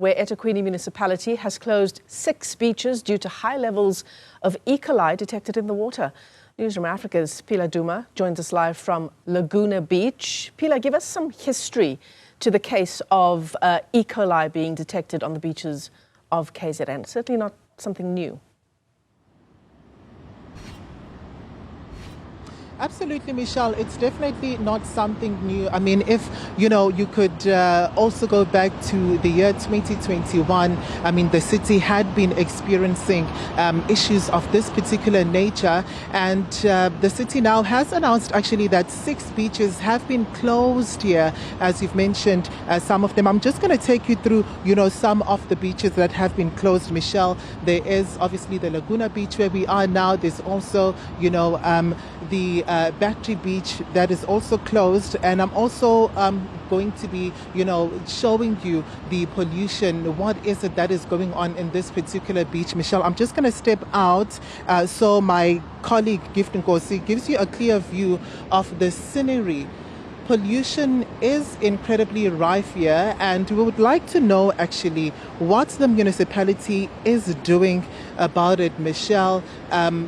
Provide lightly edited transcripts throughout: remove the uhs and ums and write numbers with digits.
where eThekwini municipality has closed 6 beaches due to high levels of E.coli detected in the water. Newzroom Afrika's Pila Duma joins us live from Laguna Beach. Pila, give us some history to the case of E.coli being detected on the beaches of KZN. Certainly not something new. Absolutely, Michelle. It's definitely not something new. I mean, if, you could also go back to the year 2021. I mean, the city had been experiencing issues of this particular nature. And the city now has announced actually that 6 beaches have been closed here, as you've mentioned, some of them. I'm just going to take you through, some of the beaches that have been closed, Michelle. There is obviously the Laguna Beach where we are now. There's also, the Battery Beach that is also closed, and I'm also going to be showing you the pollution. What is it that is going on in this particular beach, Michelle? I'm just going to step out so my colleague Gift Nkosi gives you a clear view of the scenery. Pollution is incredibly rife here, and we would like to know actually what the municipality is doing about it, Michelle.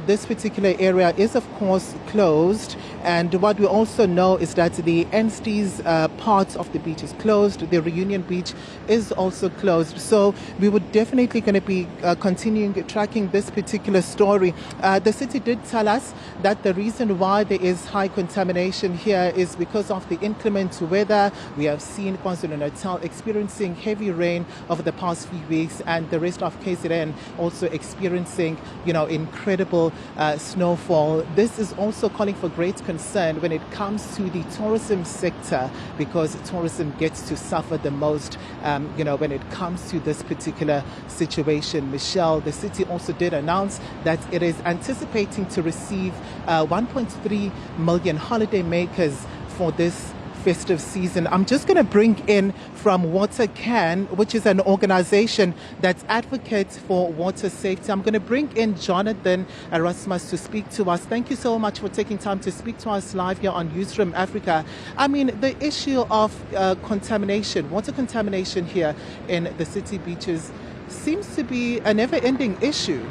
This particular area is of course closed, and what we also know is that the Ensties part of the beach is closed. The Reunion Beach is also closed. So we would definitely going to be continuing tracking this particular story. The city did tell us that the reason why there is high contamination here is because of the inclement weather. We have seen KwaZulu-Natal experiencing heavy rain over the past few weeks, and the rest of KZN also experiencing, incredible snowfall. This is also calling for great concern when it comes to the tourism sector, because tourism gets to suffer the most, when it comes to this particular situation. Michelle, the city also did announce that it is anticipating to receive 1.3 million holiday makers for this festive season. I'm just going to bring in from WaterCAN, which is an organization that advocates for water safety. I'm going to bring in Jonathan Erasmus to speak to us. Thank you so much for taking time to speak to us live here on Newzroom Afrika. I mean, the issue of contamination, water contamination here in the city beaches seems to be a never-ending issue.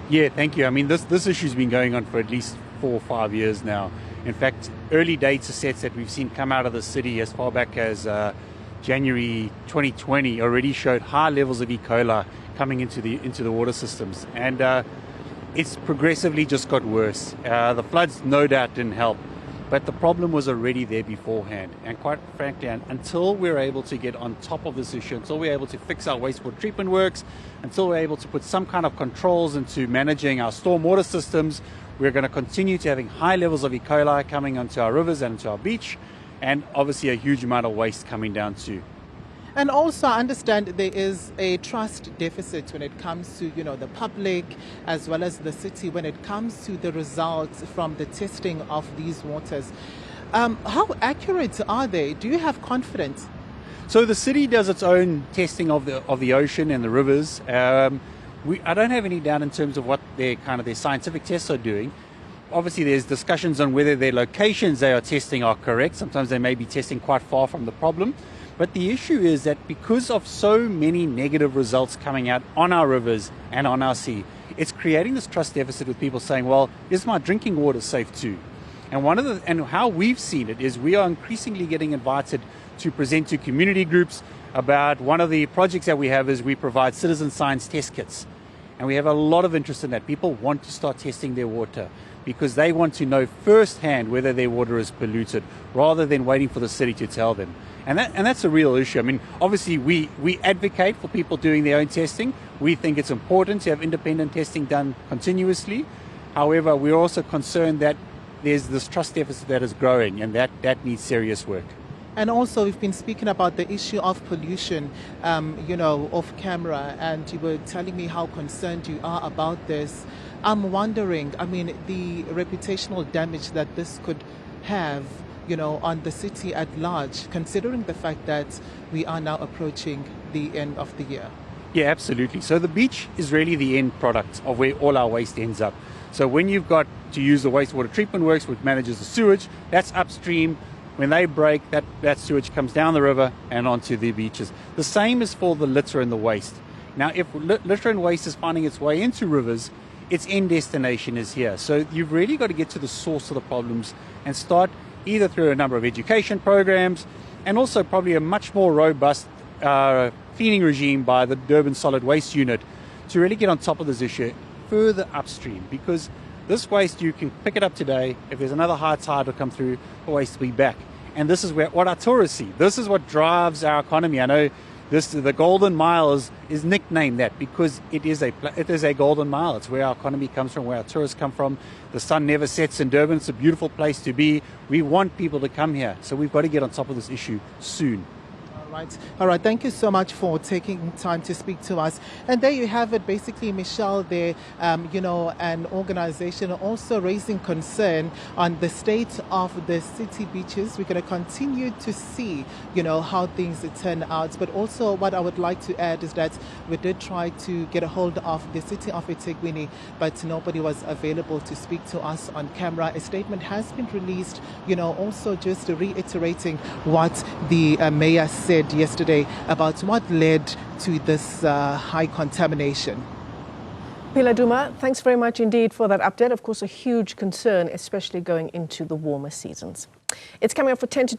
Yeah, thank you. I mean, this issue's been going on for at least 4 or 5 years now. In fact, early data sets that we've seen come out of the city as far back as January 2020 already showed high levels of E. coli coming into the water systems, and it's progressively just got worse. The floods no doubt didn't help, but the problem was already there beforehand. And quite frankly, until we're able to get on top of this issue, until we're able to fix our wastewater treatment works, until we're able to put some kind of controls into managing our stormwater systems, we're going to continue to having high levels of E. coli coming onto our rivers and into our beach, and obviously a huge amount of waste coming down too. And also, I understand there is a trust deficit when it comes to, the public as well as the city when it comes to the results from the testing of these waters. How accurate are they? Do you have confidence? So the city does its own testing of the ocean and the rivers. I don't have any doubt in terms of what their scientific tests are doing. Obviously, there's discussions on whether their locations they are testing are correct. Sometimes they may be testing quite far from the problem. But the issue is that because of so many negative results coming out on our rivers and on our sea, it's creating this trust deficit with people saying, well, is my drinking water safe too? And how we've seen it is we are increasingly getting invited to present to community groups about one of the projects that we have is we provide citizen science test kits. And we have a lot of interest in that. People want to start testing their water because they want to know firsthand whether their water is polluted rather than waiting for the city to tell them. And that's a real issue. I mean, obviously we advocate for people doing their own testing. We think it's important to have independent testing done continuously. However, we're also concerned that there's this trust deficit that is growing, and that needs serious work. And also, we've been speaking about the issue of pollution, off camera, and you were telling me how concerned you are about this. I'm wondering, I mean, the reputational damage that this could have, on the city at large, considering the fact that we are now approaching the end of the year. Yeah, absolutely. So the beach is really the end product of where all our waste ends up. So when you've got to use the wastewater treatment works, which manages the sewage, that's upstream. When they break, that sewage comes down the river and onto the beaches. The same is for the litter and the waste. Now, if litter and waste is finding its way into rivers, its end destination is here. So you've really got to get to the source of the problems and start either through a number of education programs and also probably a much more robust cleaning regime by the Durban Solid Waste Unit to really get on top of this issue further upstream, because this waste, you can pick it up today. If there's another high tide to come through, the waste will be back. And this is what our tourists see. This is what drives our economy. I know the Golden Mile is nicknamed that because it is a golden mile. It's where our economy comes from, where our tourists come from. The sun never sets in Durban. It's a beautiful place to be. We want people to come here. So we've got to get on top of this issue soon. All right. Thank you so much for taking time to speak to us. And there you have it. Basically, Michelle, there, an organization also raising concern on the state of the city beaches. We're going to continue to see, how things turn out. But also what I would like to add is that we did try to get a hold of the city of eThekwini, but nobody was available to speak to us on camera. A statement has been released, also just reiterating what the mayor said yesterday about what led to this high contamination. Pilar Duma, thanks very much indeed for that update. Of course, a huge concern, especially going into the warmer seasons. It's coming up for 10 to